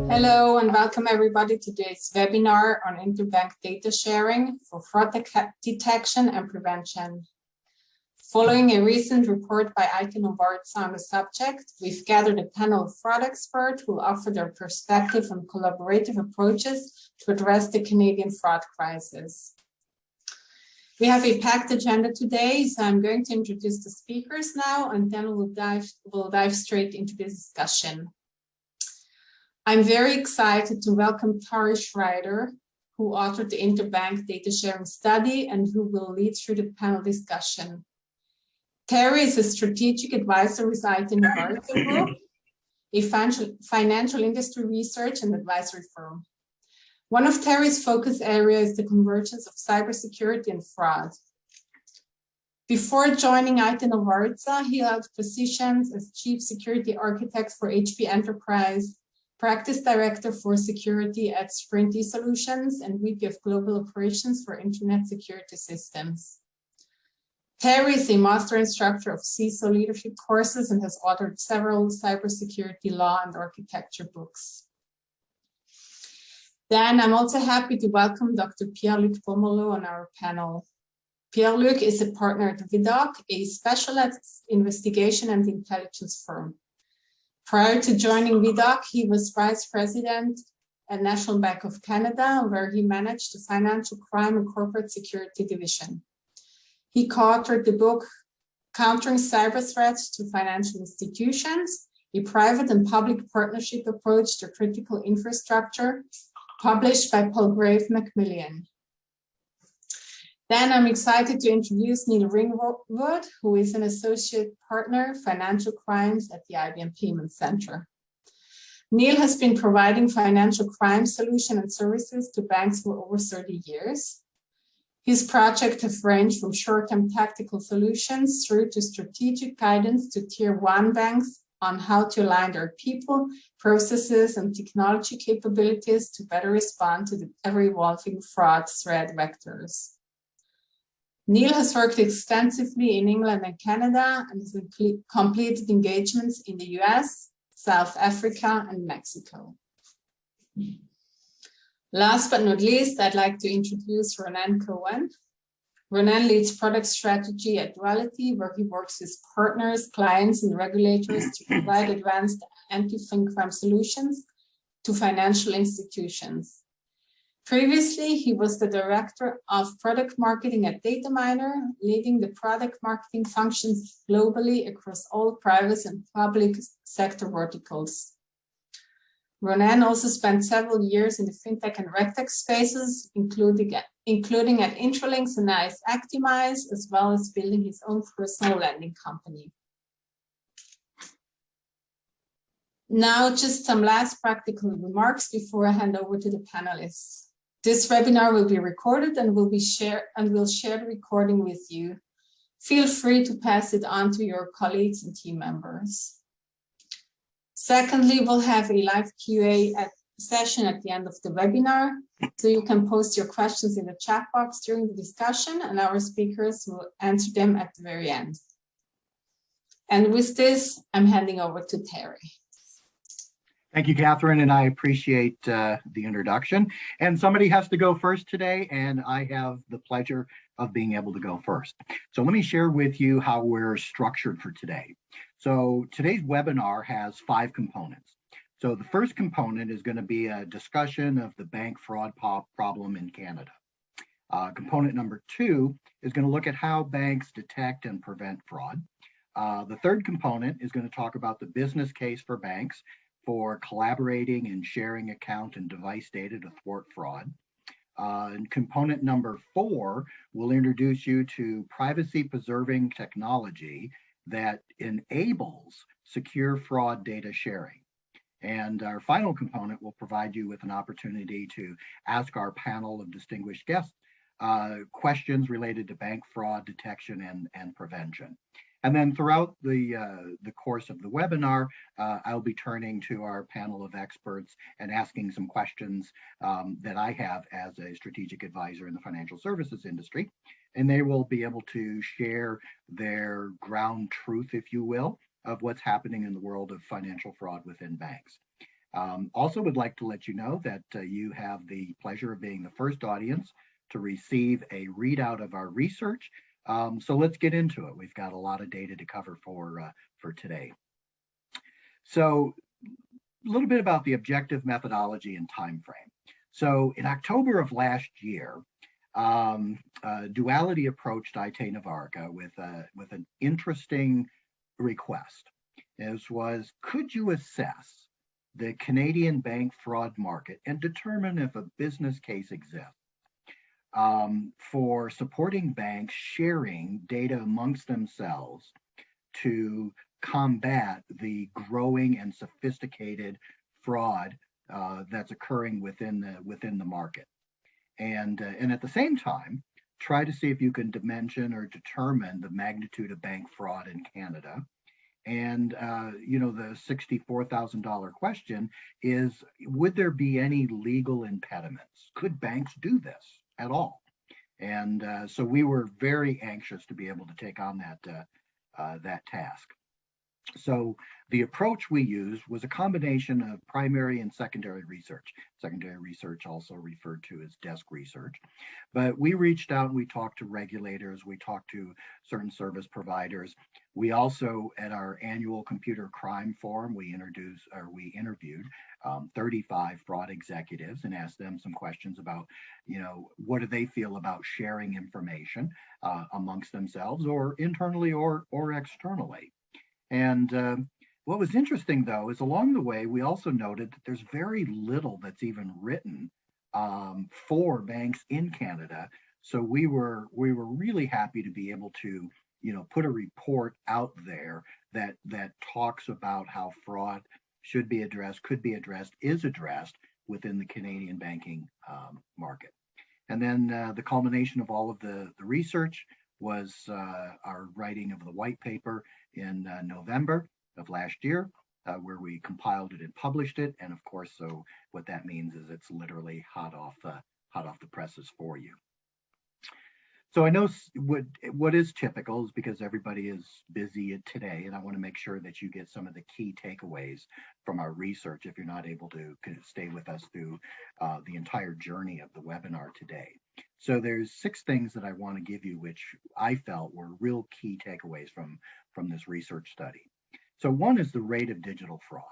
Hello and welcome everybody to today's webinar on interbank data sharing for fraud detection and prevention. Following a recent report by IT Novartis on the subject, we've gathered a panel of fraud experts who will offer their perspective on collaborative approaches to address the Canadian fraud crisis. We have a packed agenda today, so I'm going to introduce the speakers now, and then we'll dive straight into the discussion. I'm very excited to welcome Tari Schreider, who authored the Interbank Data Sharing Study and who will lead through the panel discussion. Terry is a strategic advisor with IT Novartis Group, a financial industry research and advisory firm. One of Terry's focus areas is the convergence of cybersecurity and fraud. Before joining IT Novartis, he held positions as Chief Security Architect for HP Enterprise, Practice Director for Security at Sprint eSolutions, and VP of Global Operations for Internet Security Systems. Terry is a master instructor of CISO leadership courses and has authored several cybersecurity law and architecture books. Then I'm also happy to welcome Dr. Pierre-Luc Pomerleau on our panel. Pierre-Luc is a partner at Vidocq, a specialized investigation and intelligence firm. Prior to joining Vidocq, he was Vice President at National Bank of Canada, where he managed the Financial Crime and Corporate Security Division. He co-authored the book Countering Cyber Threats to Financial Institutions, a private and public partnership approach to critical infrastructure, published by Palgrave Macmillan. Then I'm excited to introduce Neil Ringwood, who is an associate partner, financial crimes at the IBM Payment Center. Neil has been providing financial crime solutions and services to banks for over 30 years. His projects have ranged from short-term tactical solutions through to strategic guidance to Tier 1 banks on how to align their people, processes, and technology capabilities to better respond to the ever-evolving fraud threat vectors. Neil has worked extensively in England and Canada and has completed engagements in the US, South Africa, and Mexico. Last but not least, I'd like to introduce Ronan Cohen. Ronan leads product strategy at Duality, where he works with partners, clients, and regulators to provide advanced anti-fin crime solutions to financial institutions. Previously, he was the director of product marketing at Dataminer, leading the product marketing functions globally across all private and public sector verticals. Ronan also spent several years in the fintech and regtech spaces, including at Intralinks and NICE Actimize, as well as building his own personal lending company. Now, just some last practical remarks before I hand over to the panelists. This webinar will be recorded and will share the recording with you. Feel free to pass it on to your colleagues and team members. Secondly, we'll have a live QA session at the end of the webinar, so you can post your questions in the chat box during the discussion, and our speakers will answer them at the very end. And with this, I'm handing over to Terry. Thank you, Catherine, and I appreciate the introduction. And somebody has to go first today, and I have the pleasure of being able to go first. So let me share with you how we're structured for today. So today's webinar has 5 components. So the first component is going to be a discussion of the bank fraud problem in Canada. Component number 2 is going to look at how banks detect and prevent fraud. The third component is going to talk about the business case for banks for collaborating and sharing account and device data to thwart fraud. And component number 4 will introduce you to privacy-preserving technology that enables secure fraud data sharing. And our final component will provide you with an opportunity to ask our panel of distinguished guests questions related to bank fraud detection and prevention. And then throughout the course of the webinar, I'll be turning to our panel of experts and asking some questions that I have as a strategic advisor in the financial services industry. And they will be able to share their ground truth, if you will, of what's happening in the world of financial fraud within banks. Also would like to let you know that you have the pleasure of being the first audience to receive a readout of our research. So let's get into it. We've got a lot of data to cover for today. So a little bit about the objective methodology and time frame. So in October of last year, Duality approached IT Navarca with an interesting request. Could you assess the Canadian bank fraud market and determine if a business case exists for supporting banks sharing data amongst themselves to combat the growing and sophisticated fraud that's occurring within the market, and at the same time try to see if you can dimension or determine the magnitude of bank fraud in Canada. And the $64,000 question is, would there be any legal impediments? Could banks do this at all? And so we were very anxious to be able to take on that task. So the approach we used was a combination of primary and secondary research. Secondary research, also referred to as desk research. But we reached out and we talked to regulators, we talked to certain service providers. We also, at our annual computer crime forum, we interviewed 35 fraud executives and asked them some questions about, what do they feel about sharing information amongst themselves or internally or externally. And what was interesting, though, is along the way, we also noted that there's very little that's even written for banks in Canada. So we were really happy to be able to, put a report out there that talks about how fraud should be addressed, could be addressed, is addressed within the Canadian banking market. And then the culmination of all of the research was our writing of the white paper in November of last year, where we compiled it and published it. And of course, so what that means is it's literally hot off the presses for you. So I know what is typical is because everybody is busy today, and I want to make sure that you get some of the key takeaways from our research if you're not able to stay with us through the entire journey of the webinar today. So there's 6 things that I want to give you, which I felt were real key takeaways from this research study. So one is the rate of digital fraud.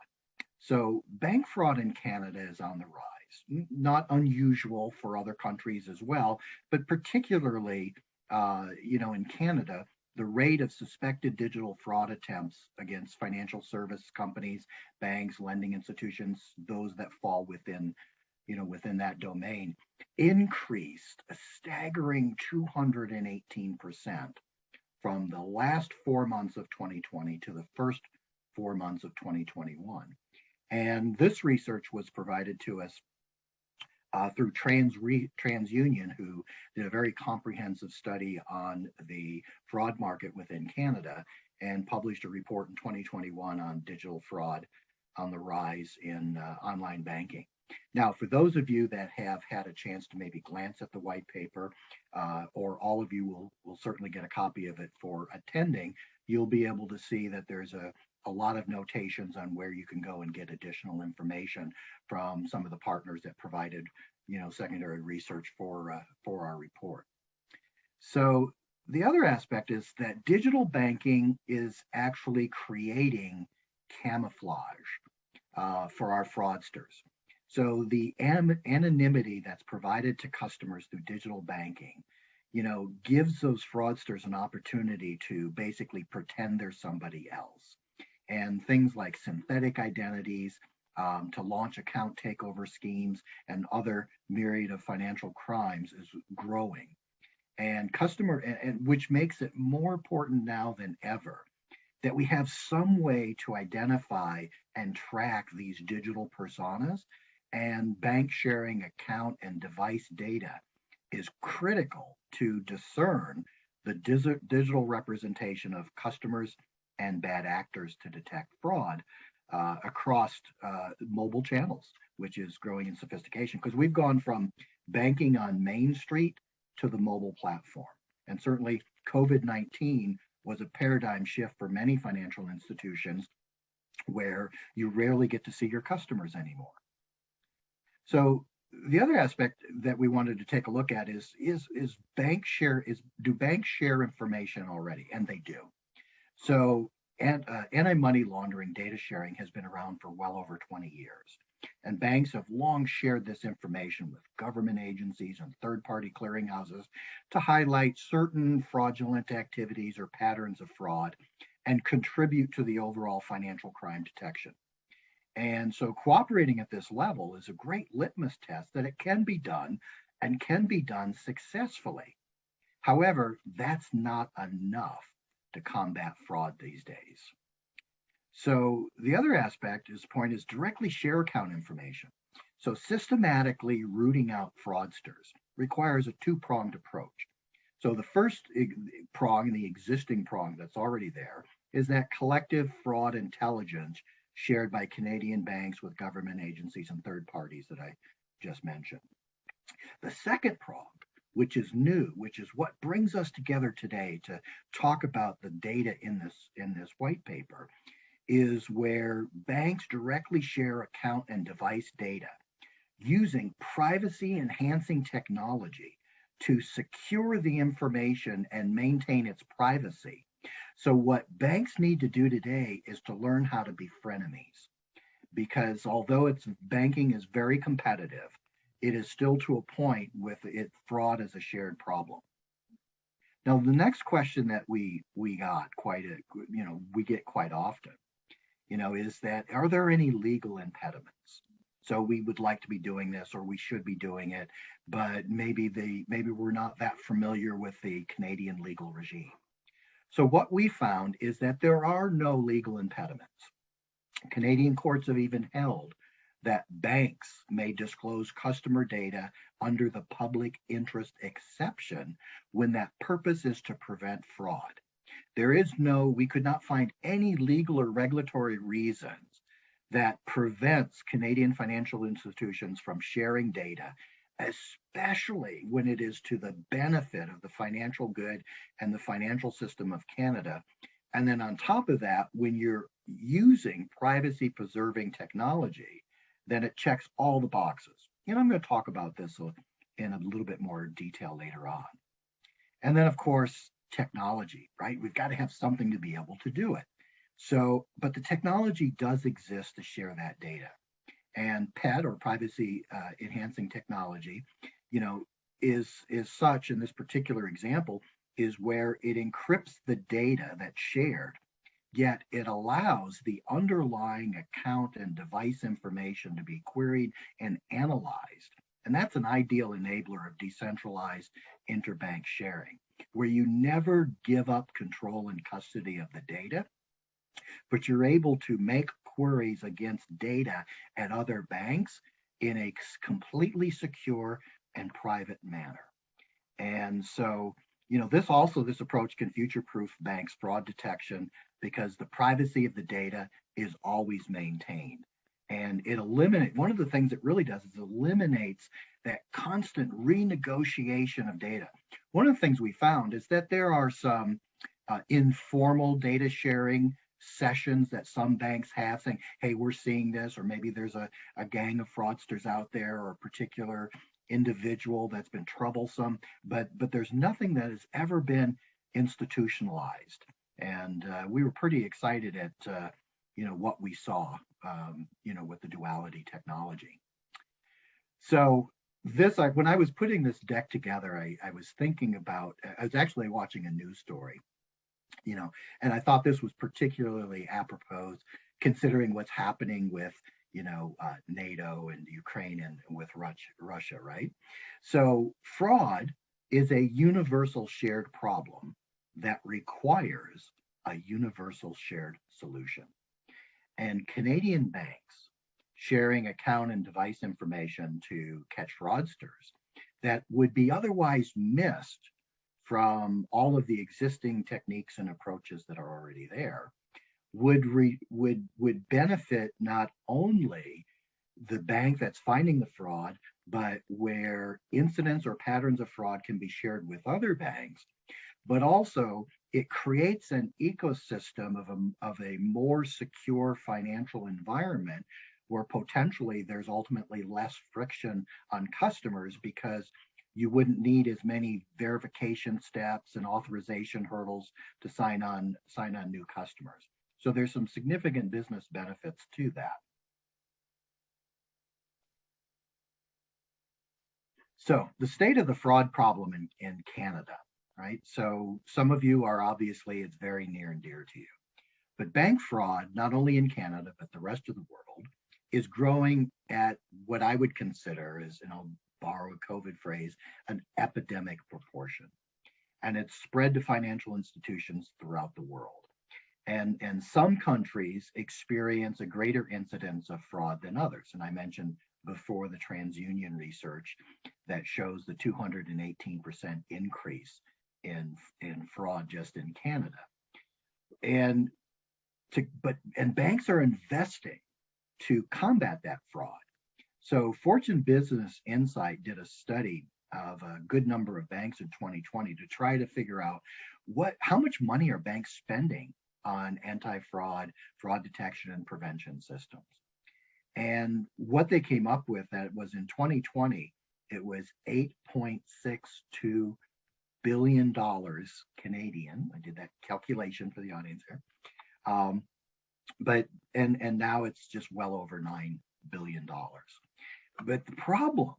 So bank fraud in Canada is on the rise, not unusual for other countries as well, but particularly, in Canada, the rate of suspected digital fraud attempts against financial service companies, banks, lending institutions, those that fall within that domain, increased a staggering 218% from the last 4 months of 2020 to the first 4 months of 2021. And this research was provided to us through TransUnion, who did a very comprehensive study on the fraud market within Canada and published a report in 2021 on digital fraud on the rise in online banking. Now, for those of you that have had a chance to maybe glance at the white paper, or all of you will certainly get a copy of it for attending, you'll be able to see that there's a lot of notations on where you can go and get additional information from some of the partners that provided, secondary research for our report. So the other aspect is that digital banking is actually creating camouflage for our fraudsters. So the anonymity that's provided to customers through digital banking, gives those fraudsters an opportunity to basically pretend they're somebody else. And things like synthetic identities, to launch account takeover schemes and other myriad of financial crimes is growing. And which makes it more important now than ever that we have some way to identify and track these digital personas, and bank sharing account and device data is critical to discern the digital representation of customers and bad actors to detect fraud across mobile channels, which is growing in sophistication, because we've gone from banking on Main Street to the mobile platform. And certainly COVID-19 was a paradigm shift for many financial institutions where you rarely get to see your customers anymore. So the other aspect that we wanted to take a look at is do banks share information already? And they do. So anti-money laundering data sharing has been around for well over 20 years. And banks have long shared this information with government agencies and third-party clearinghouses to highlight certain fraudulent activities or patterns of fraud and contribute to the overall financial crime detection. And so cooperating at this level is a great litmus test that it can be done and can be done successfully. However, that's not enough to combat fraud these days. So the other aspect is directly share account information. So systematically rooting out fraudsters requires a two-pronged approach. So the first prong, the existing prong that's already there, is that collective fraud intelligence shared by Canadian banks with government agencies and third parties that I just mentioned. The second prong, which is new, which is what brings us together today to talk about the data in this white paper, is where banks directly share account and device data using privacy enhancing technology to secure the information and maintain its privacy. So what banks need to do today is to learn how to be frenemies, because although banking is very competitive, it is still to a point with it fraud as a shared problem. Now, the next question that we get quite often, is that, are there any legal impediments? So we would like to be doing this, or we should be doing it, but maybe we're not that familiar with the Canadian legal regime. So what we found is that there are no legal impediments. Canadian courts have even held that banks may disclose customer data under the public interest exception when that purpose is to prevent fraud. We could not find any legal or regulatory reasons that prevents Canadian financial institutions from sharing data, especially when it is to the benefit of the financial good and the financial system of Canada. And then on top of that, when you're using privacy preserving technology, then it checks all the boxes. I'm going to talk about this in a little bit more detail later on. And then, of course, technology, right? We've got to have something to be able to do it. So, but the technology does exist to share that data. And PET, or privacy enhancing technology, is such in this particular example, is where it encrypts the data that's shared, yet it allows the underlying account and device information to be queried and analyzed. And that's an ideal enabler of decentralized interbank sharing, where you never give up control and custody of the data, but you're able to make queries against data at other banks in a completely secure and private manner. And so, this approach can future-proof banks' fraud detection because the privacy of the data is always maintained. And one of the things it really does is eliminates that constant renegotiation of data. One of the things we found is that there are some informal data sharing sessions that some banks have, saying, hey, we're seeing this, or maybe there's a gang of fraudsters out there, or a particular individual that's been troublesome, but there's nothing that has ever been institutionalized. And we were pretty excited at what we saw with the duality technology. So when I was putting this deck together, I was thinking about, I was actually watching a news story, and I thought this was particularly apropos considering what's happening with NATO and Ukraine and with Russia, right? So fraud is a universal shared problem that requires a universal shared solution. And Canadian banks sharing account and device information to catch fraudsters that would be otherwise missed from all of the existing techniques and approaches that are already there would benefit not only the bank that's finding the fraud, but where incidents or patterns of fraud can be shared with other banks, but also it creates an ecosystem of a more secure financial environment where potentially there's ultimately less friction on customers because you wouldn't need as many verification steps and authorization hurdles to sign on new customers. So there's some significant business benefits to that. So the state of the fraud problem in Canada, right? So some of you are obviously, it's very near and dear to you. But bank fraud, not only in Canada, but the rest of the world, is growing at what I would consider, as and I'll borrow a COVID phrase, an epidemic proportion. And it's spread to financial institutions throughout the world. And some countries experience a greater incidence of fraud than others. And I mentioned before the TransUnion research that shows the 218% increase in fraud just in Canada. And banks are investing to combat that fraud. So Fortune Business Insight did a study of a good number of banks in 2020 to try to figure out how much money are banks spending on anti-fraud, fraud detection and prevention systems. And what they came up with that was in 2020, it was $8.62 billion Canadian. I did that calculation for the audience here. But now it's just well over $9 billion. But the problem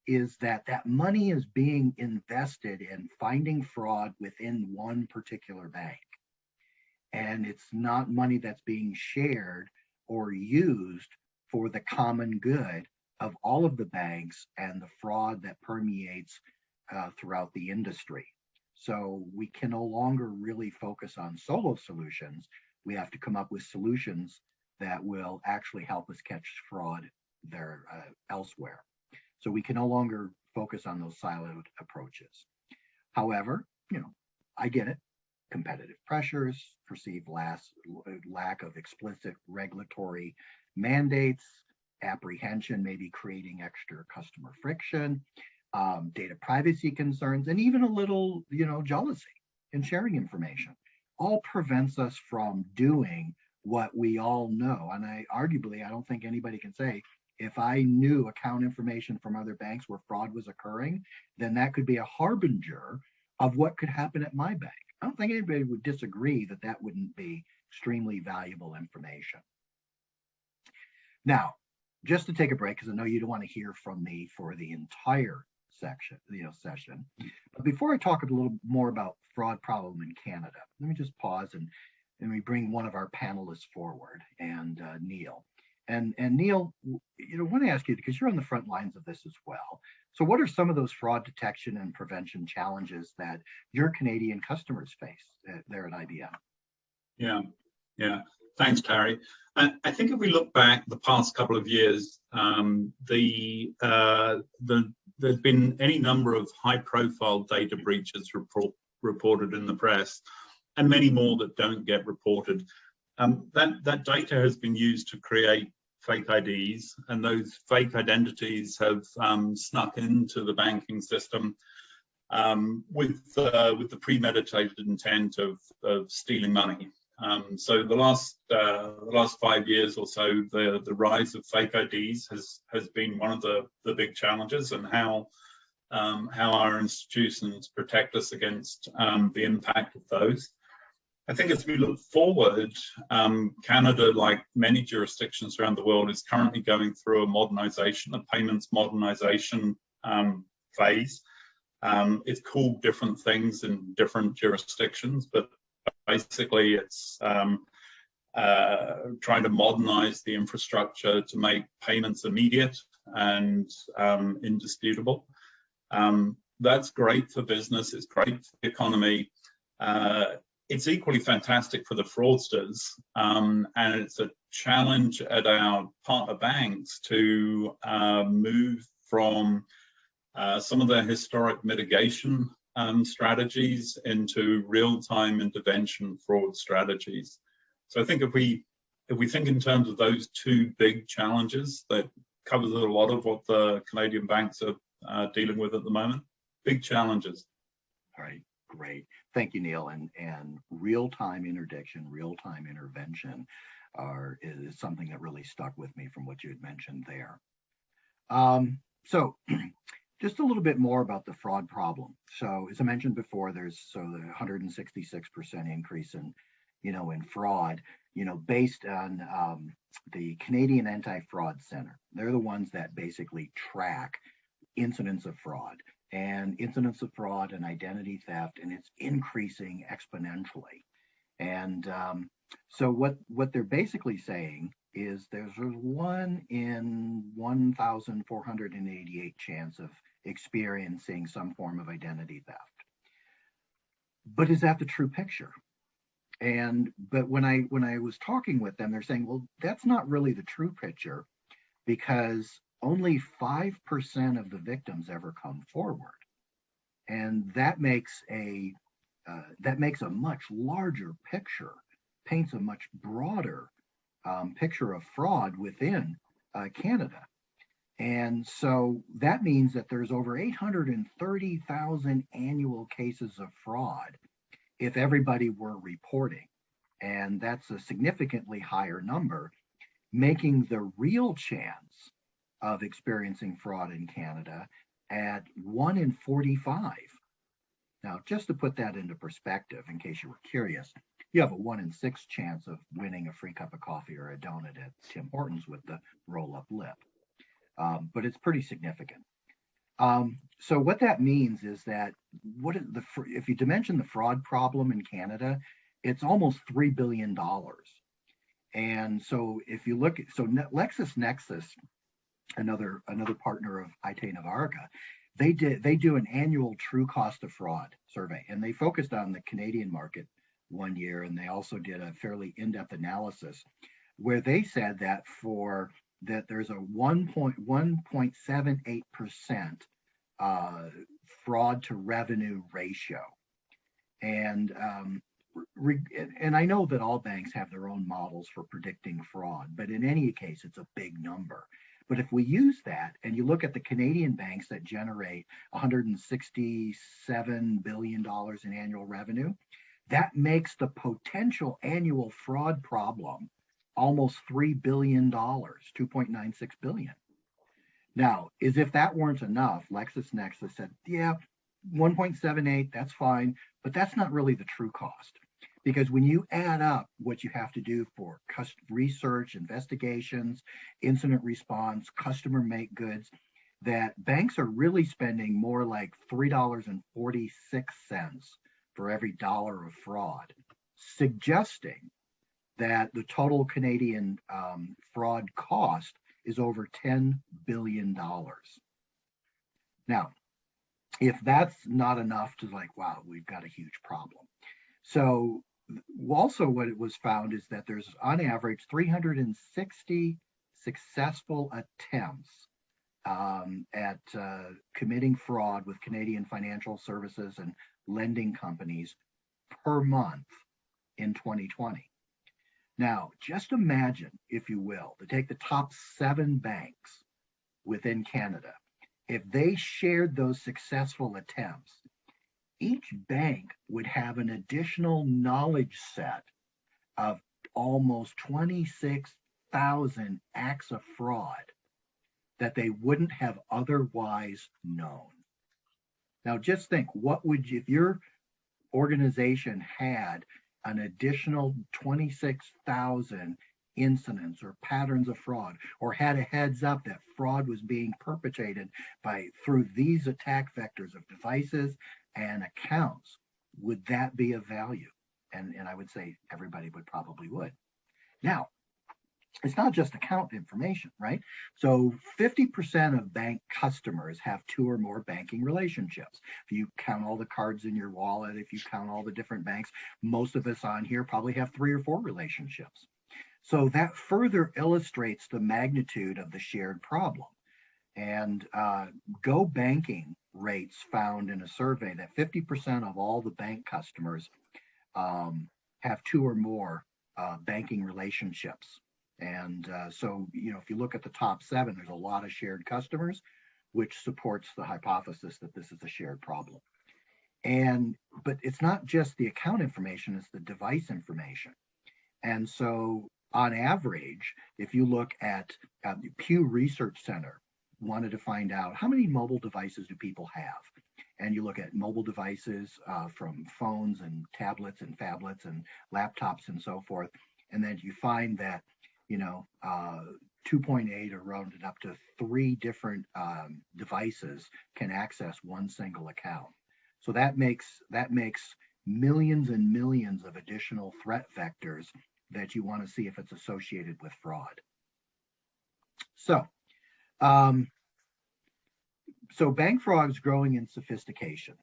is that money is being invested in finding fraud within one particular bank. And it's not money that's being shared or used for the common good of all of the banks and the fraud that permeates throughout the industry. So we can no longer really focus on solo solutions. We have to come up with solutions that will actually help us catch fraud there elsewhere. So we can no longer focus on those siloed approaches. However, I get it. Competitive pressures, perceived lack of explicit regulatory mandates, apprehension, maybe creating extra customer friction, data privacy concerns, and even a little, jealousy in sharing information, all prevents us from doing what we all know. And I don't think anybody can say, if I knew account information from other banks where fraud was occurring, then that could be a harbinger of what could happen at my bank. I don't think anybody would disagree that wouldn't be extremely valuable information. Now, just to take a break, because I know you don't want to hear from me for the entire session. But before I talk a little more about fraud problem in Canada, let me just pause and we bring one of our panelists forward, and Neil. And Neil, I want to ask you, because you're on the front lines of this as well. So what are some of those fraud detection and prevention challenges that your Canadian customers face there at IBM? Yeah. Thanks, Terry. I think if we look back the past couple of years, there's been any number of high-profile data breaches reported in the press, and many more that don't get reported. That data has been used to create fake IDs, and those fake identities have snuck into the banking system with the premeditated intent of stealing money. So the last 5 years or so, the rise of fake IDs has been one of the big challenges, and how our institutions protect us against the impact of those. I think as we look forward, Canada, like many jurisdictions around the world, is currently going through a payments modernization phase. It's called different things in different jurisdictions, but basically it's trying to modernize the infrastructure to make payments immediate and indisputable. That's great for business, it's great for the economy. It's equally fantastic for the fraudsters, and it's a challenge at our partner banks to move from some of their historic mitigation strategies into real-time intervention fraud strategies. So I think if we think in terms of those two big challenges, that covers a lot of what the Canadian banks are dealing with at the moment. Big challenges. All right, great. Thank you, Neil. And real-time interdiction, real-time intervention is something that really stuck with me from what you had mentioned there. So just a little bit more about the fraud problem. So as I mentioned before, there's the 166% increase in fraud, based on the Canadian Anti-Fraud Center. They're the ones that basically track incidents of fraud and identity theft, and it's increasing exponentially. And so what they're basically saying is there's a 1 in 1,488 chance of experiencing some form of identity theft. But is that the true picture? But when I was talking with them, they're saying, well, that's not really the true picture, because only 5% of the victims ever come forward. And that makes a much larger picture, paints a much broader picture of fraud within Canada. And so that means that there's over 830,000 annual cases of fraud if everybody were reporting. And that's a significantly higher number, making the real chance of experiencing fraud in Canada at 1 in 45. Now, just to put that into perspective, in case you were curious, you have a 1 in 6 chance of winning a free cup of coffee or a donut at Tim Hortons with the roll-up lip. But it's pretty significant. So what that means is that if you dimension the fraud problem in Canada, it's almost $3 billion. And so if you look at, LexisNexis, another partner of IT Novarica, they do an annual true cost of fraud survey, and they focused on the Canadian market one year, and they also did a fairly in-depth analysis where they said that there's a 1.78% fraud to revenue ratio. And I know that all banks have their own models for predicting fraud, but in any case, it's a big number. But if we use that and you look at the Canadian banks that generate $167 billion in annual revenue, that makes the potential annual fraud problem almost $3 billion, 2.96 billion. Now, as if that weren't enough, LexisNexis said, yeah, 1.78, that's fine, but that's not really the true cost. Because when you add up what you have to do for research, investigations, incident response, customer make goods, that banks are really spending more like $3.46 for every dollar of fraud, suggesting that the total Canadian fraud cost is over $10 billion. Now, if that's not enough to wow, we've got a huge problem. So also what it was found is that there's on average 360 successful attempts at committing fraud with Canadian financial services and lending companies per month in 2020. Now, just imagine, if you will, to take the top 7 banks within Canada. If they shared those successful attempts, each bank would have an additional knowledge set of almost 26,000 acts of fraud that they wouldn't have otherwise known. Now, just think, if your organization had an additional 26,000 incidents or patterns of fraud, or had a heads up that fraud was being perpetrated through these attack vectors of devices and accounts, would that be of value? And I would say everybody probably would. Now, it's not just account information, right? So 50% of bank customers have 2 or more banking relationships. If you count all the cards in your wallet, if you count all the different banks, most of us on here probably have 3 or 4 relationships. So that further illustrates the magnitude of the shared problem. And Go Banking rates found in a survey that 50% of all the bank customers have 2 or more banking relationships. And so, if you look at the top 7, there's a lot of shared customers, which supports the hypothesis that this is a shared problem. But it's not just the account information, it's the device information. And so on average, if you look at the Pew Research Center wanted to find out how many mobile devices do people have. And you look at mobile devices from phones and tablets and phablets and laptops and so forth. And then you find that, 2.8 or rounded up to 3 different devices can access one single account. So that makes millions and millions of additional threat vectors that you want to see if it's associated with fraud. So bank fraud is growing in sophistication,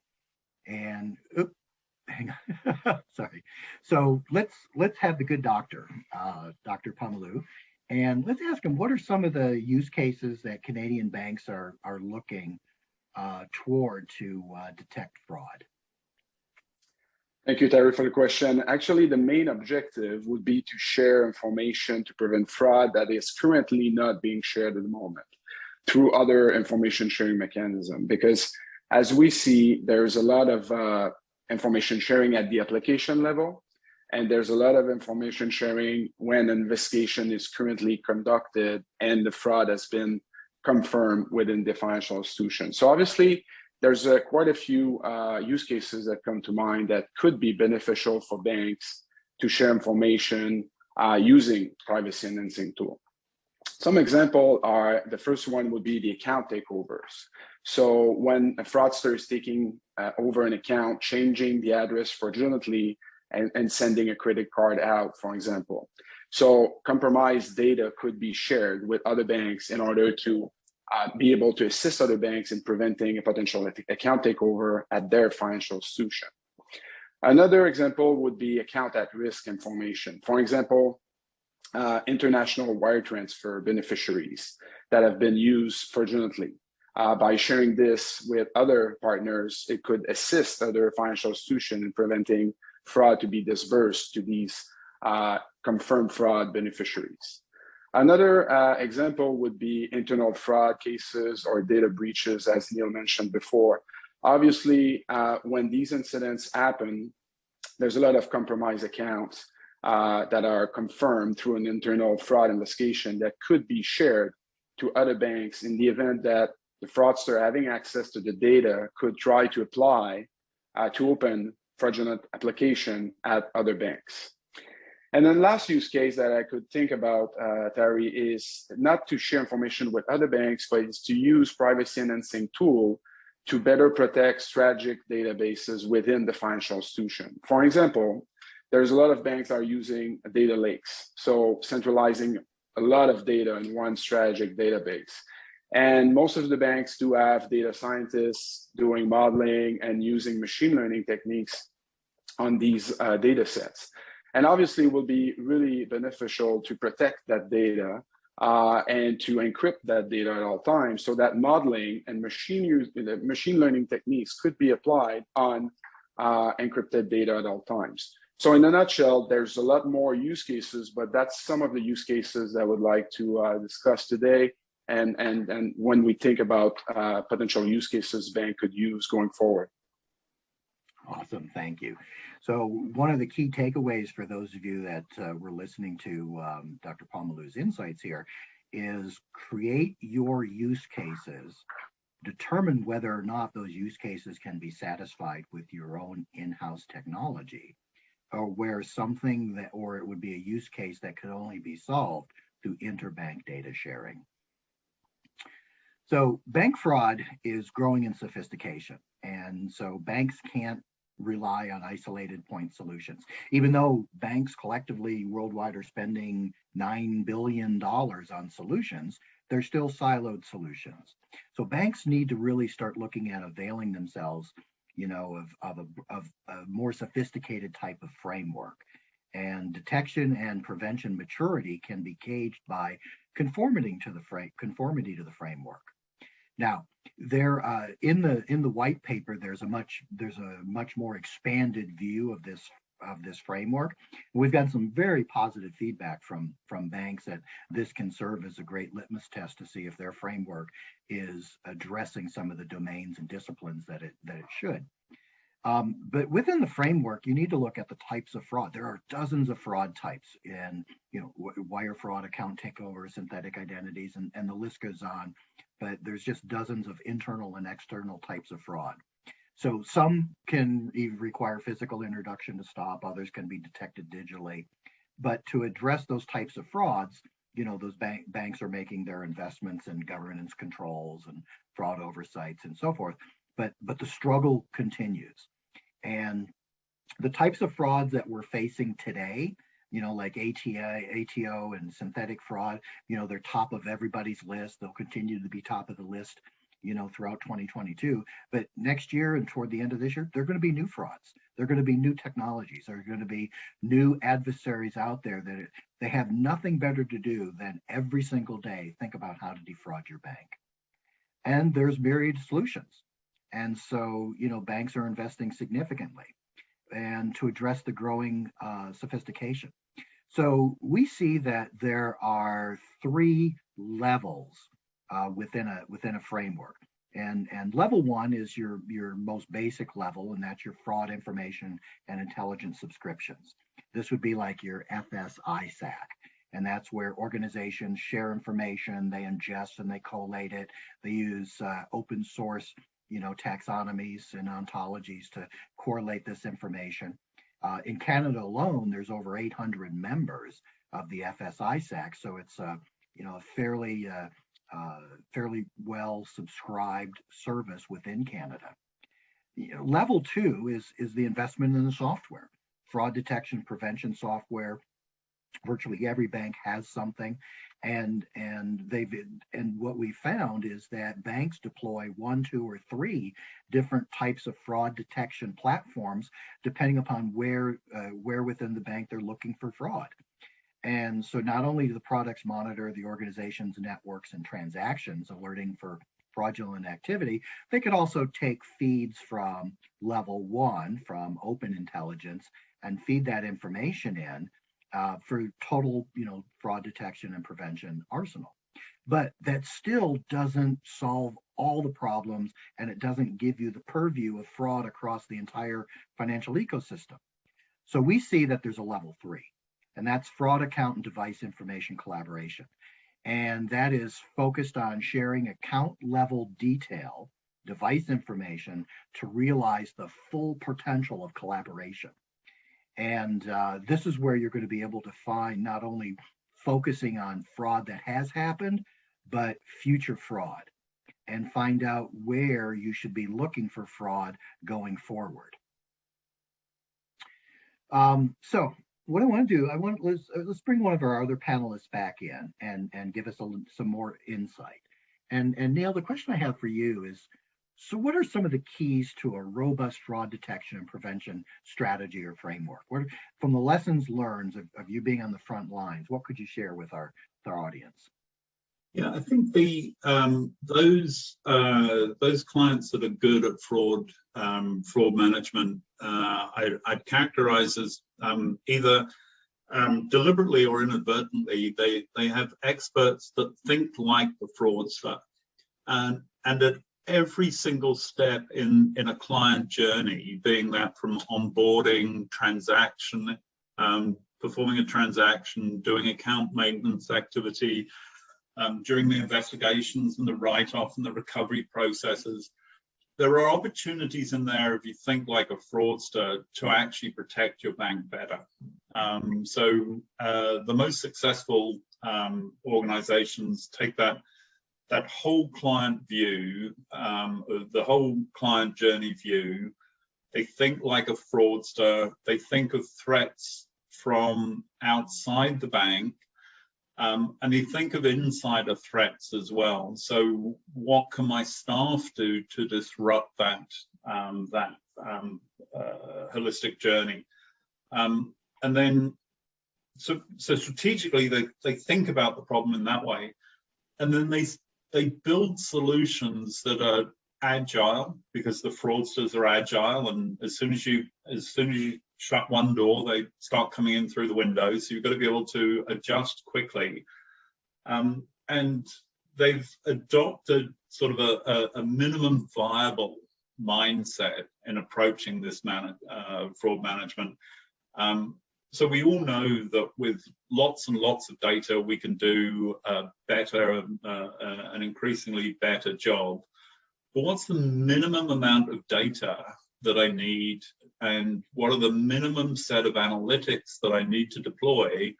and hang on, sorry. So let's have the good doctor, Dr. Pomeluy, and let's ask him what are some of the use cases that Canadian banks are looking toward to detect fraud. Thank you, Terry, for the question. Actually, the main objective would be to share information to prevent fraud that is currently not being shared at the moment through other information sharing mechanism. Because as we see, there's a lot of information sharing at the application level, and there's a lot of information sharing when an investigation is currently conducted and the fraud has been confirmed within the financial institution. So obviously, there's quite a few use cases that come to mind that could be beneficial for banks to share information using privacy enhancing tool. Some examples are, the first one would be the account takeovers. So when a fraudster is taking over an account, changing the address fraudulently and sending a credit card out, for example. So compromised data could be shared with other banks in order to be able to assist other banks in preventing a potential account takeover at their financial institution. Another example would be account at risk information. For example, international wire transfer beneficiaries that have been used fraudulently. By sharing this with other partners, it could assist other financial institutions in preventing fraud to be disbursed to these confirmed fraud beneficiaries. Another example would be internal fraud cases or data breaches, as Neil mentioned before. Obviously, when these incidents happen, there's a lot of compromised accounts that are confirmed through an internal fraud investigation that could be shared to other banks in the event that the fraudster having access to the data could try to apply to open fraudulent application at other banks. And then last use case that I could think about, Terry, is not to share information with other banks, but it's to use privacy enhancing tool to better protect strategic databases within the financial institution. For example, there's a lot of banks that are using data lakes, so centralizing a lot of data in one strategic database. And most of the banks do have data scientists doing modeling and using machine learning techniques on these data sets. And obviously it will be really beneficial to protect that data and to encrypt that data at all times so that modeling and machine learning techniques could be applied on encrypted data at all times. So in a nutshell, there's a lot more use cases, but that's some of the use cases that I would like to discuss today. And when we think about potential use cases bank could use going forward. Awesome, thank you. So one of the key takeaways for those of you that were listening to Dr. Pomeluy's insights here is create your use cases, determine whether or not those use cases can be satisfied with your own in-house technology, or where something that, or it would be a use case that could only be solved through interbank data sharing. So bank fraud is growing in sophistication, and so banks can't rely on isolated point solutions. Even though banks collectively worldwide are spending $9 billion on solutions, they're still siloed solutions. So banks need to really start looking at availing themselves, of a more sophisticated type of framework. And detection and prevention maturity can be gauged by conformity to the framework. Now, there in the white paper, there's a much more expanded view of this framework. We've got some very positive feedback from banks that this can serve as a great litmus test to see if their framework is addressing some of the domains and disciplines that it should. But within the framework, you need to look at the types of fraud. There are dozens of fraud types in, wire fraud, account takeover, synthetic identities, and the list goes on. But there's just dozens of internal and external types of fraud. So some can even require physical introduction to stop, others can be detected digitally. But to address those types of frauds, those banks are making their investments in governance controls and fraud oversights and so forth. But the struggle continues. And the types of frauds that we're facing today, like ATO and synthetic fraud, they're top of everybody's list. They'll continue to be top of the list, throughout 2022. But next year and toward the end of this year, there are going to be new frauds. There are going to be new technologies. There are going to be new adversaries out there that they have nothing better to do than every single day think about how to defraud your bank. And there's myriad solutions. And so, banks are investing significantly and to address the growing sophistication. So we see that there are 3 levels within a framework. And level 1 is your most basic level, and that's your fraud information and intelligence subscriptions. This would be like your FS-ISAC. And that's where organizations share information, they ingest and they collate it. They use open source taxonomies and ontologies to correlate this information. In Canada alone, there's over 800 members of the FS-ISAC, so it's a fairly well subscribed service within Canada. Level 2 is the investment in the software, fraud detection prevention software. Virtually every bank has something, and what we found is that banks deploy 1, 2, or 3 different types of fraud detection platforms depending upon where within the bank they're looking for fraud. And so not only do the products monitor the organization's networks and transactions, alerting for fraudulent activity, they could also take feeds from level 1 from open intelligence and feed that information in for total, fraud detection and prevention arsenal. But that still doesn't solve all the problems, and it doesn't give you the purview of fraud across the entire financial ecosystem. So we see that there's a level 3, and that's fraud account and device information collaboration. And that is focused on sharing account level detail, device information to realize the full potential of collaboration. And this is where you're going to be able to find not only focusing on fraud that has happened, but future fraud, and find out where you should be looking for fraud going forward. So what I want to do, let's bring one of our other panelists back in and give us some more insight. And Neil, the question I have for you is, so what are some of the keys to a robust fraud detection and prevention strategy or framework? From the lessons learned of you being on the front lines, what could you share with our audience? Yeah, I think those clients that are good at fraud management, I'd characterize as either deliberately or inadvertently, they have experts that think like the fraudster, and at every single step in a client journey, being that from onboarding, transaction, performing a transaction, doing account maintenance activity, during the investigations and the write-off and the recovery processes, there are opportunities in there, if you think like a fraudster, to actually protect your bank better. So the most successful organizations take that whole client view, the whole client journey view. They think like a fraudster. They think of threats from outside the bank, and they think of insider threats as well. So what can my staff do to disrupt that holistic journey? And then, so strategically, they think about the problem in that way, and then they build solutions that are agile, because the fraudsters are agile, and as soon as you shut one door, they start coming in through the window. So you've got to be able to adjust quickly. And they've adopted sort of a minimum viable mindset in approaching this fraud management. So we all know that with lots and lots of data, we can do a better, an increasingly better job. But what's the minimum amount of data that I need, and what are the minimum set of analytics that I need to deploy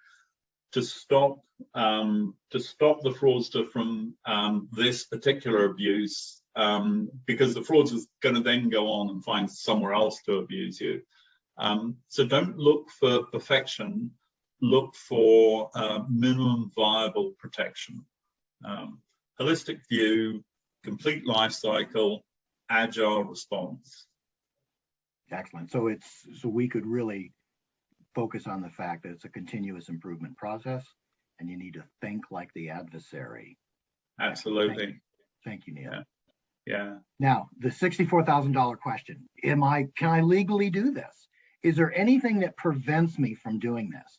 to stop the fraudster from this particular abuse, because the fraudster is going to then go on and find somewhere else to abuse you. So don't look for perfection, look for minimum viable protection. Holistic view, complete life cycle, agile response. Excellent. So we could really focus on the fact that it's a continuous improvement process, and you need to think like the adversary. Absolutely. Thank you, Neil. Yeah. Now, the $64,000 question: can I legally do this? Is there anything that prevents me from doing this?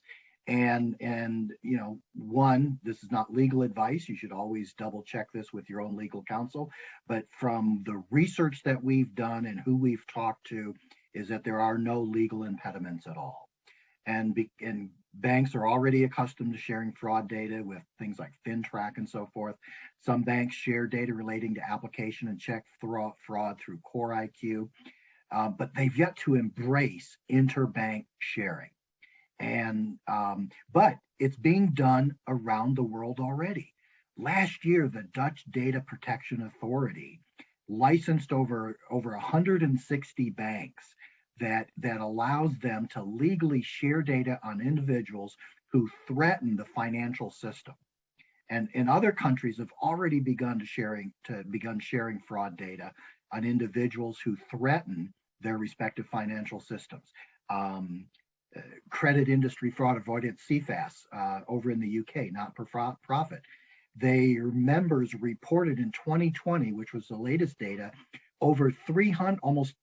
And you know, one, this is not legal advice. You should always double check this with your own legal counsel. But from the research that we've done and who we've talked to, is that there are no legal impediments at all. And banks are already accustomed to sharing fraud data with things like FinTrack and so forth. Some banks share data relating to application and check fraud through CoreIQ, but they've yet to embrace interbank sharing. And but it's being done around the world already. Last year, the Dutch Data Protection Authority licensed over 160 banks that allows them to legally share data on individuals who threaten the financial system. And in other countries have already begun sharing fraud data on individuals who threaten their respective financial systems. Credit Industry Fraud Avoidance, CFAS, over in the UK, not for profit. Their members reported in 2020, which was the latest data, over almost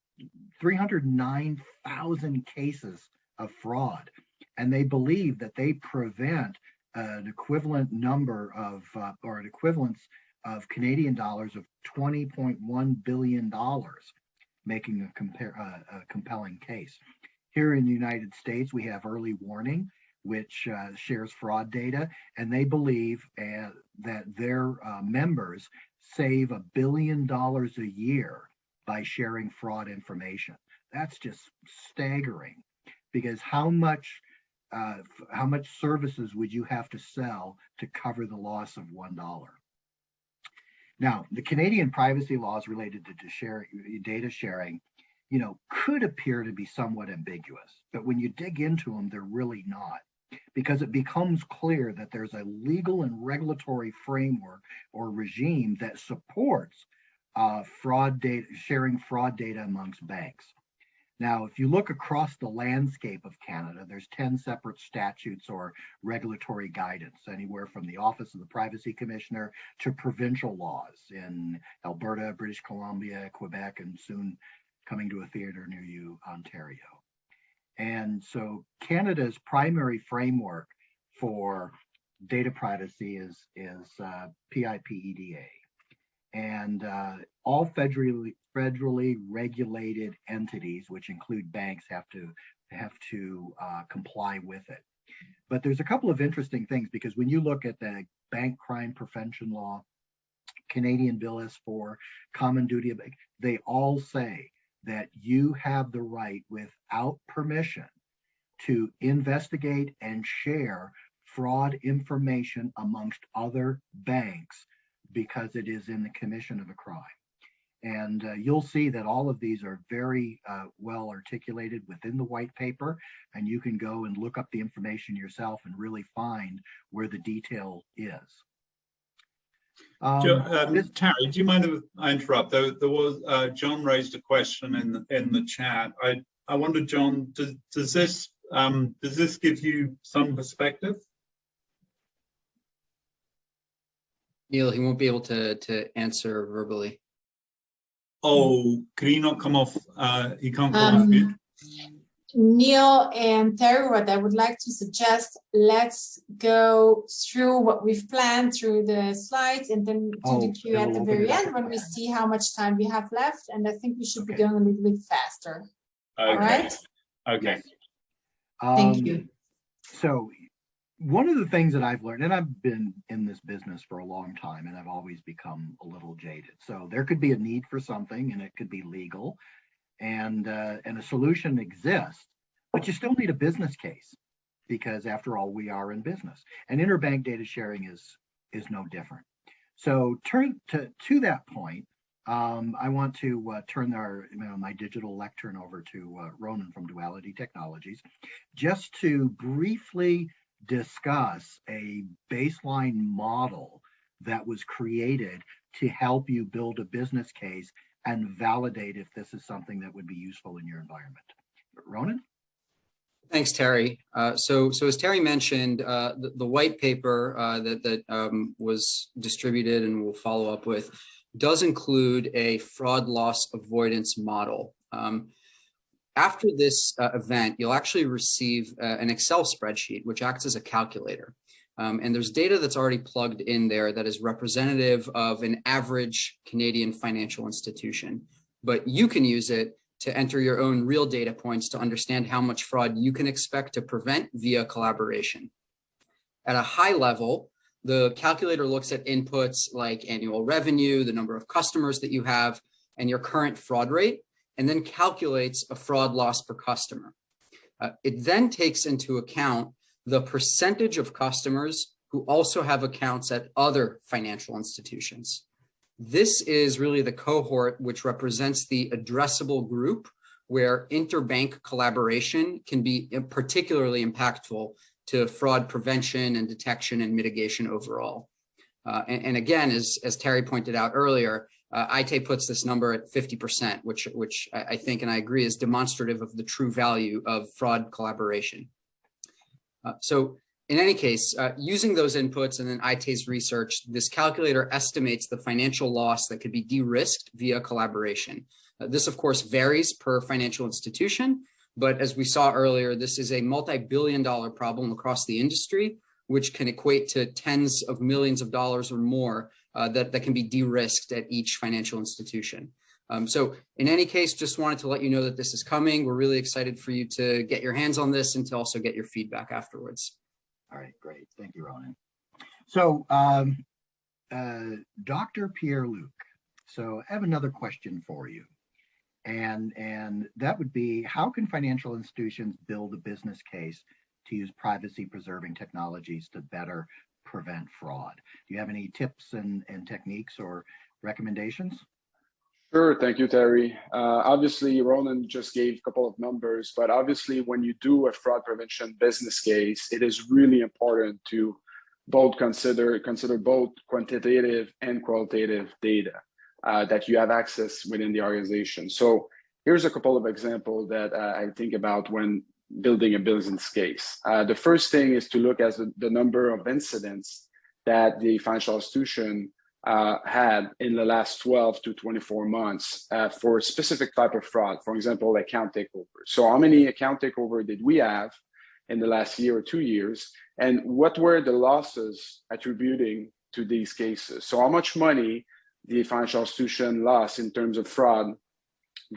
309,000 cases of fraud. And they believe that they prevent an equivalent number of, or an equivalence of Canadian dollars of $20.1 billion, making a compelling case. Here in the United States, we have Early Warning, which shares fraud data, and they believe that their members save $1 billion a year by sharing fraud information. That's just staggering, because how much services would you have to sell to cover the loss of $1? Now, the Canadian privacy laws related to data sharing, you know, could appear to be somewhat ambiguous, but when you dig into them, they're really not, because it becomes clear that there's a legal and regulatory framework or regime that supports sharing fraud data amongst banks. Now, if you look across the landscape of Canada, there's 10 separate statutes or regulatory guidance, anywhere from the Office of the Privacy Commissioner to provincial laws in Alberta, British Columbia, Quebec, and soon coming to a theater near you, Ontario. And so Canada's primary framework for data privacy is PIPEDA. And all federally regulated entities, which include banks, have to comply with it. But there's a couple of interesting things, because when you look at the bank crime prevention law, Canadian Bill S4, Common Duty of Bank, they all say that you have the right, without permission, to investigate and share fraud information amongst other banks, because it is in the commission of a crime. And you'll see that all of these are very well articulated within the white paper, and you can go and look up the information yourself and really find where the detail is. Terry, do you mind if I interrupt? There was John raised a question in the chat. I wonder, John, does this give you some perspective? Neil, he won't be able to answer verbally. Oh, can he not come off? He can't come off mute. Neil and Terry, what I would like to suggest, let's go through what we've planned through the slides and then do the Q and at the we'll open very it up end at when the we end. see how much time we have left. And I think we should be Okay. going a little bit faster. All Okay. right. Okay. Thank you. So one of the things that I've learned, and I've been in this business for a long time, and I've always become a little jaded. So there could be a need for something, and it could be legal, and a solution exists, but you still need a business case because, after all, we are in business, and interbank data sharing is no different. So to that point, I want to turn my digital lectern over to Ronan from Duality Technologies, just to briefly discuss a baseline model that was created to help you build a business case and validate if this is something that would be useful in your environment. Ronan? Thanks, Terry. So as Terry mentioned, the white paper that was distributed and we'll follow up with does include a fraud loss avoidance model. After this event, you'll actually receive an Excel spreadsheet, which acts as a calculator. And there's data that's already plugged in there that is representative of an average Canadian financial institution. But you can use it to enter your own real data points to understand how much fraud you can expect to prevent via collaboration. At a high level, the calculator looks at inputs like annual revenue, the number of customers that you have, and your current fraud rate, and then calculates a fraud loss per customer. It then takes into account the percentage of customers who also have accounts at other financial institutions. This is really the cohort which represents the addressable group where interbank collaboration can be particularly impactful to fraud prevention and detection and mitigation overall. And again, as Terry pointed out earlier, ITAE puts this number at 50%, which I think and I agree is demonstrative of the true value of fraud collaboration. So in any case, using those inputs and then ITAE's research, this calculator estimates the financial loss that could be de-risked via collaboration. This, of course, varies per financial institution, but as we saw earlier, this is a multi-billion-dollar problem across the industry, which can equate to tens of millions of dollars or more that can be de-risked at each financial institution. So in any case, just wanted to let you know that this is coming. We're really excited for you to get your hands on this and to also get your feedback afterwards. All right, great. Thank you, Ronan. So Dr. Pierre-Luc, so I have another question for you. And that would be, how can financial institutions build a business case to use privacy preserving technologies to better prevent fraud? Do you have any tips and techniques or recommendations? Sure, thank you, Terry. Obviously, Ronan just gave a couple of numbers, but obviously when you do a fraud prevention business case, it is really important to both consider both quantitative and qualitative data that you have access within the organization. So here's a couple of examples that I think about when building a business case. The first thing is to look at the number of incidents that the financial institution had in the last 12 to 24 months for a specific type of fraud, for example, account takeover. So how many account takeover did we have in the last year or 2 years? And what were the losses attributing to these cases? So how much money the financial institution lost in terms of fraud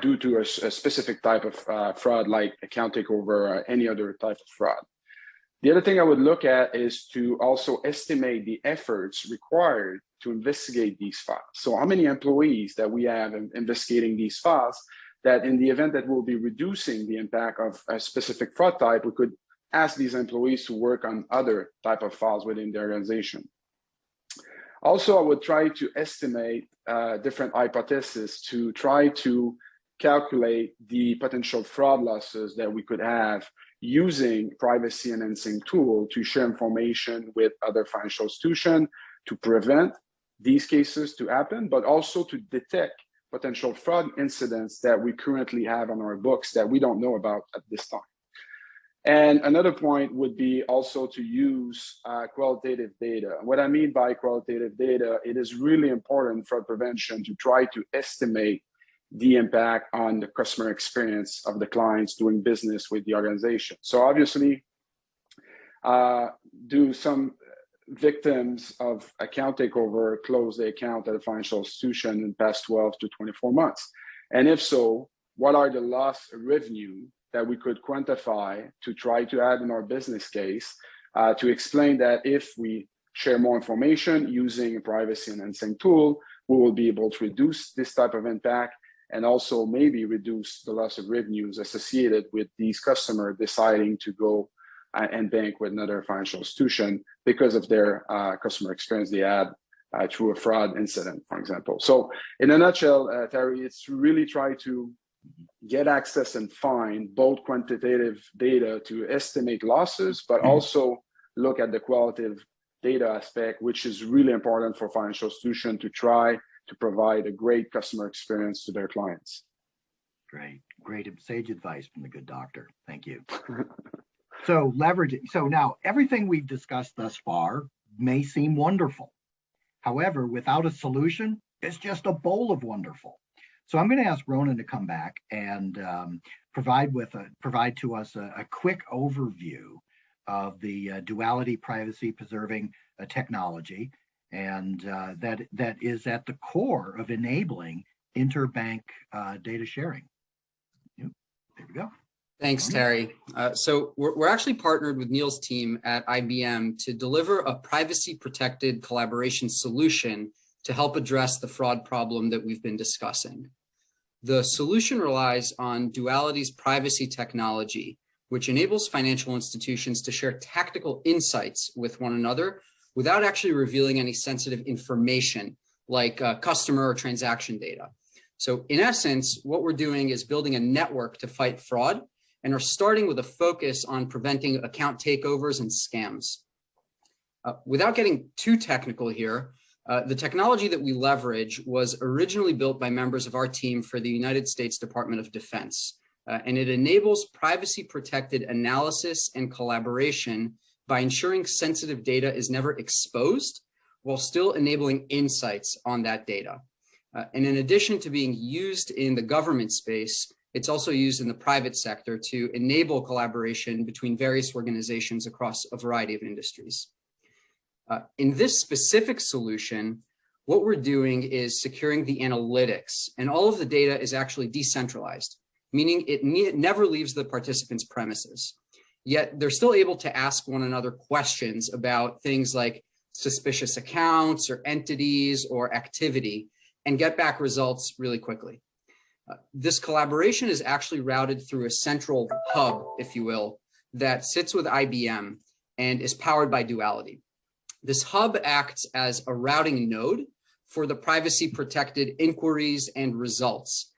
due to a specific type of fraud like account takeover or any other type of fraud. The other thing I would look at is to also estimate the efforts required to investigate these files. So how many employees that we have investigating these files, that in the event that we'll be reducing the impact of a specific fraud type, we could ask these employees to work on other type of files within the organization. Also, I would try to estimate different hypotheses to try to calculate the potential fraud losses that we could have using privacy enhancing tool to share information with other financial institutions to prevent these cases to happen, but also to detect potential fraud incidents that we currently have on our books that we don't know about at this time. And another point would be also to use qualitative data. What I mean by qualitative data, it is really important for prevention to try to estimate the impact on the customer experience of the clients doing business with the organization. So obviously, do some victims of account takeover close the account at a financial institution in the past 12 to 24 months? And if so, what are the lost revenue that we could quantify to try to add in our business case to explain that if we share more information using a privacy enhancing tool, we will be able to reduce this type of impact and also maybe reduce the loss of revenues associated with these customers deciding to go and bank with another financial institution because of their customer experience they had through a fraud incident, for example. So in a nutshell, Terry, it's to really try to get access and find both quantitative data to estimate losses, but also look at the qualitative data aspect, which is really important for financial institutions to try to provide a great customer experience to their clients. Great, great sage advice from the good doctor. Thank you. So leveraging, so now everything we've discussed thus far may seem wonderful. However, without a solution, it's just a bowl of wonderful. So I'm going to ask Ronan to come back and provide to us a quick overview of the Duality privacy preserving technology, and that is at the core of enabling interbank data sharing. There we go. Thanks, Terry. So we're actually partnered with Neil's team at IBM to deliver a privacy-protected collaboration solution to help address the fraud problem that we've been discussing. The solution relies on Duality's privacy technology, which enables financial institutions to share tactical insights with one another without actually revealing any sensitive information like customer or transaction data. So in essence, what we're doing is building a network to fight fraud, and are starting with a focus on preventing account takeovers and scams. Without getting too technical here, the technology that we leverage was originally built by members of our team for the United States Department of Defense, and it enables privacy-protected analysis and collaboration by ensuring sensitive data is never exposed while still enabling insights on that data. And in addition to being used in the government space, it's also used in the private sector to enable collaboration between various organizations across a variety of industries. In this specific solution, what we're doing is securing the analytics, and all of the data is actually decentralized, meaning it never leaves the participants' premises. Yet they're still able to ask one another questions about things like suspicious accounts or entities or activity and get back results really quickly. This collaboration is actually routed through a central hub, if you will, that sits with IBM and is powered by Duality. This hub acts as a routing node for the privacy-protected inquiries and results,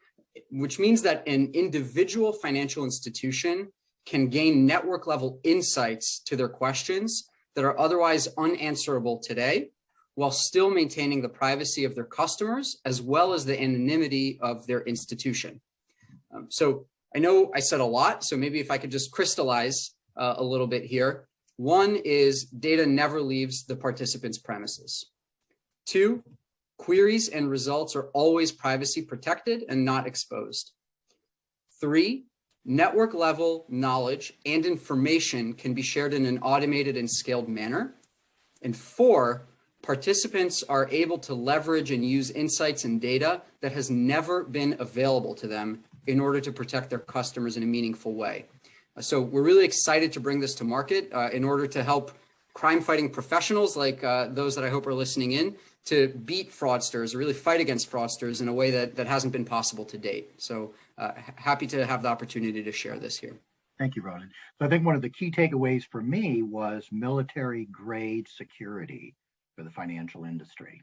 which means that an individual financial institution can gain network-level insights to their questions that are otherwise unanswerable today, while still maintaining the privacy of their customers, as well as the anonymity of their institution. So I know I said a lot, so maybe if I could just crystallize a little bit here. One is data never leaves the participant's premises. Two, queries and results are always privacy protected and not exposed. Three, network level knowledge and information can be shared in an automated and scaled manner. And four, participants are able to leverage and use insights and data that has never been available to them in order to protect their customers in a meaningful way. So we're really excited to bring this to market in order to help crime-fighting professionals like those that I hope are listening in to beat fraudsters, or really fight against fraudsters in a way that hasn't been possible to date. So happy to have the opportunity to share this here. Thank you, Ronan. So I think one of the key takeaways for me was military-grade security for the financial industry.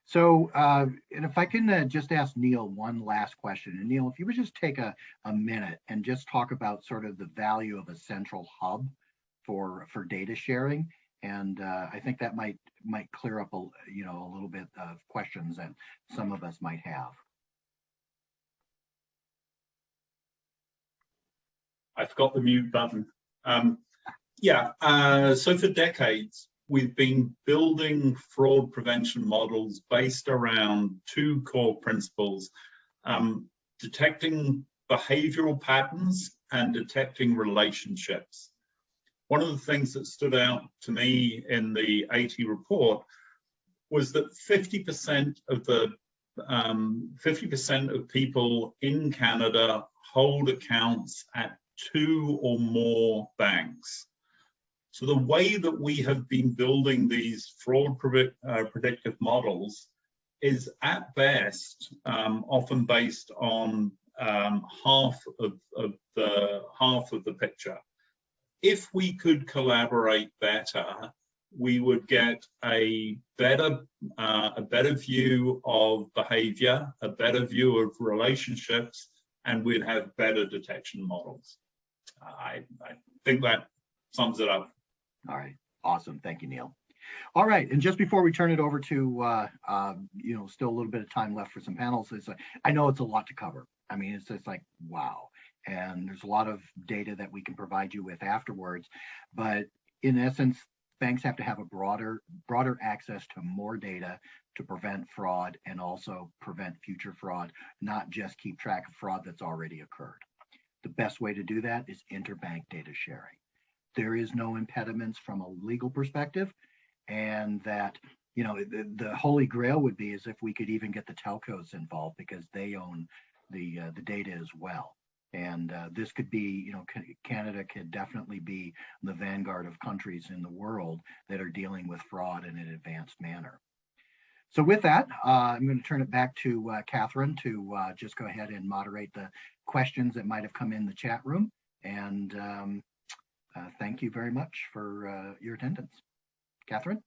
So, and if I can just ask Neil one last question. And Neil, if you would just take a minute and just talk about sort of the value of a central hub for data sharing. And I think that might clear up a little bit of questions that some of us might have. I forgot the mute button. So for decades, we've been building fraud prevention models based around two core principles. detecting behavioral patterns and detecting relationships. One of the things that stood out to me in the ATIE report was that 50% of people in Canada hold accounts at 2 or more banks. So the way that we have been building these fraud predictive models is at best often based on half of the picture. If we could collaborate better, we would get a better view of behavior, a better view of relationships, and we'd have better detection models. I think that sums it up. All right, awesome. Thank you, Neil. All right, and just before we turn it over to, still a little bit of time left for some panels, I know it's a lot to cover. I mean, it's just like, wow. And there's a lot of data that we can provide you with afterwards. But in essence, banks have to have a broader access to more data to prevent fraud and also prevent future fraud, not just keep track of fraud that's already occurred. The best way to do that is interbank data sharing. There is no impediments from a legal perspective, and that, the holy grail would be as if we could even get the telcos involved, because they own the data as well. And this could be, Canada could definitely be the vanguard of countries in the world that are dealing with fraud in an advanced manner. So with that, I'm going to turn it back to Catherine to just go ahead and moderate the questions that might have come in the chat room. And thank you very much for your attendance. Catherine?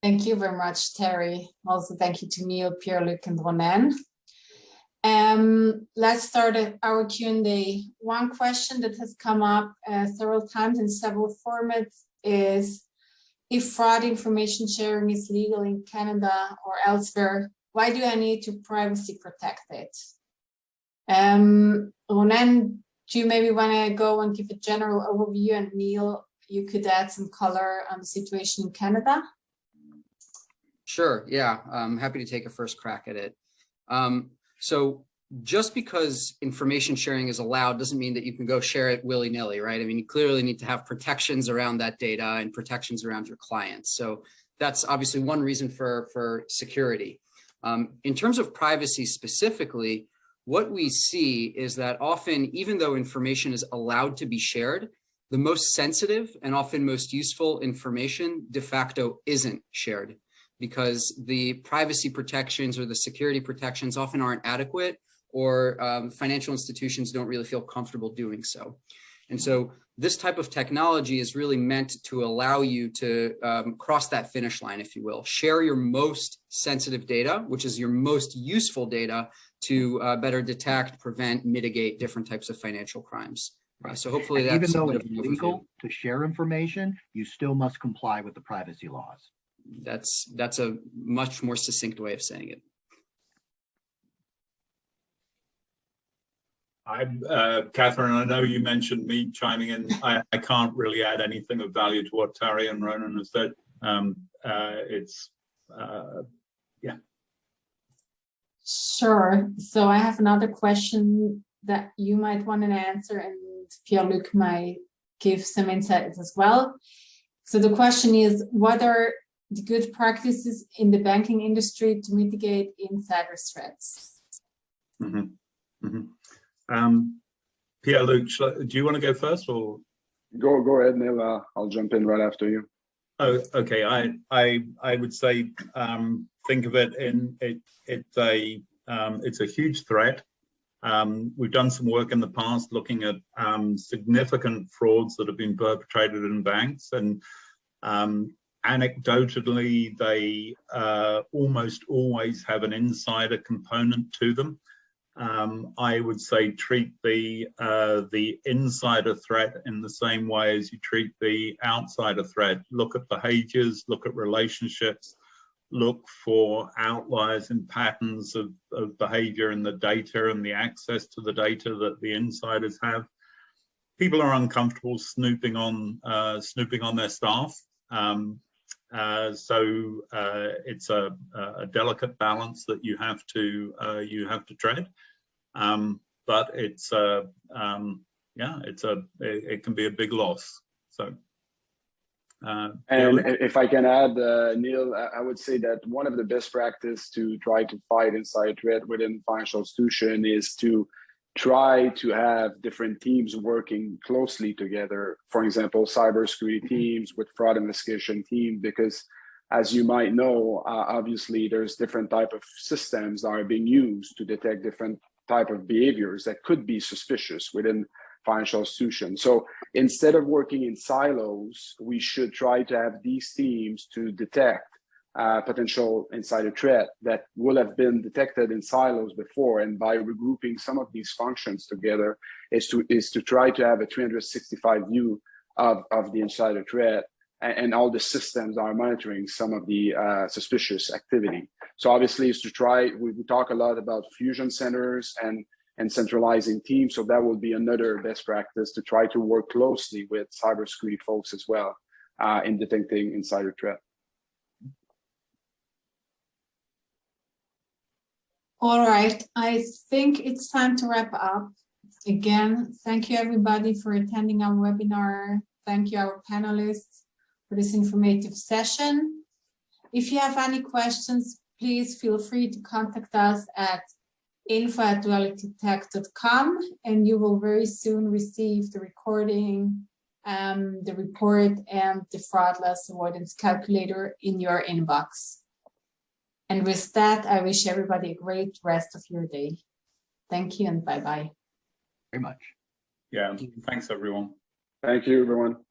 Thank you very much, Terry. Also, thank you to Neil, Pierre-Luc, and Ronen. Let's start our Q&A. One question that has come up several times in several formats is, if fraud information sharing is legal in Canada or elsewhere, why do I need to privacy protect it? Ronen, do you maybe want to go and give a general overview, and Neil, you could add some color on the situation in Canada? Sure, yeah, I'm happy to take a first crack at it. So just because information sharing is allowed doesn't mean that you can go share it willy-nilly, right? I mean, you clearly need to have protections around that data and protections around your clients. So that's obviously one reason for security. In terms of privacy specifically, what we see is that often, even though information is allowed to be shared, the most sensitive and often most useful information de facto isn't shared, because the privacy protections or the security protections often aren't adequate, or financial institutions don't really feel comfortable doing so. And so this type of technology is really meant to allow you to cross that finish line, if you will. Share your most sensitive data, which is your most useful data, to better detect, prevent, mitigate different types of financial crimes. Right. So hopefully that's, even though it's legal to share information, you still must comply with the privacy laws. That's a much more succinct way of saying it. Catherine, I know you mentioned me chiming in. I can't really add anything of value to what Terry and Ronen have said. Yeah. Sure. So I have another question that you might want to answer, and Pierre-Luc might give some insights as well. So the question is, what are the good practices in the banking industry to mitigate insider threats? Mm-hmm. Mm-hmm. Pierre-Luc, do you want to go first, or? Go ahead, Neil. I'll jump in right after you. Oh, okay. I would say think of it in it's a huge threat. We've done some work in the past looking at significant frauds that have been perpetrated in banks, and anecdotally, they almost always have an insider component to them. I would say treat the insider threat in the same way as you treat the outsider threat. Look at behaviors, look at relationships, look for outliers and patterns of behavior in the data and the access to the data that the insiders have. People are uncomfortable snooping on their staff. So it's a delicate balance that you have to tread. But it's it can be a big loss. So. And if I can add, Neil, I would say that one of the best practice to try to fight insider threat within financial institution is to try to have different teams working closely together. For example, cybersecurity teams with fraud investigation team, because as you might know, obviously there's different type of systems that are being used to detect different type of behaviors that could be suspicious within financial institutions. So instead of working in silos, we should try to have these teams to detect potential insider threat that will have been detected in silos before. And by regrouping some of these functions together is to try to have a 365 view of the insider threat, and all the systems are monitoring some of the suspicious activity. So obviously is to try, we talk a lot about fusion centers and centralizing teams. So that will be another best practice to try to work closely with cybersecurity folks as well in detecting insider threat. All right, I think it's time to wrap up. Again, thank you everybody for attending our webinar. Thank you our panelists for this informative session. If you have any questions, please feel free to contact us at info@dualitytech.com, and you will very soon receive the recording, the report, and the fraud loss avoidance calculator in your inbox. And with that, I wish everybody a great rest of your day. Thank you and bye-bye. Very much. Yeah, thanks everyone. Thank you, everyone.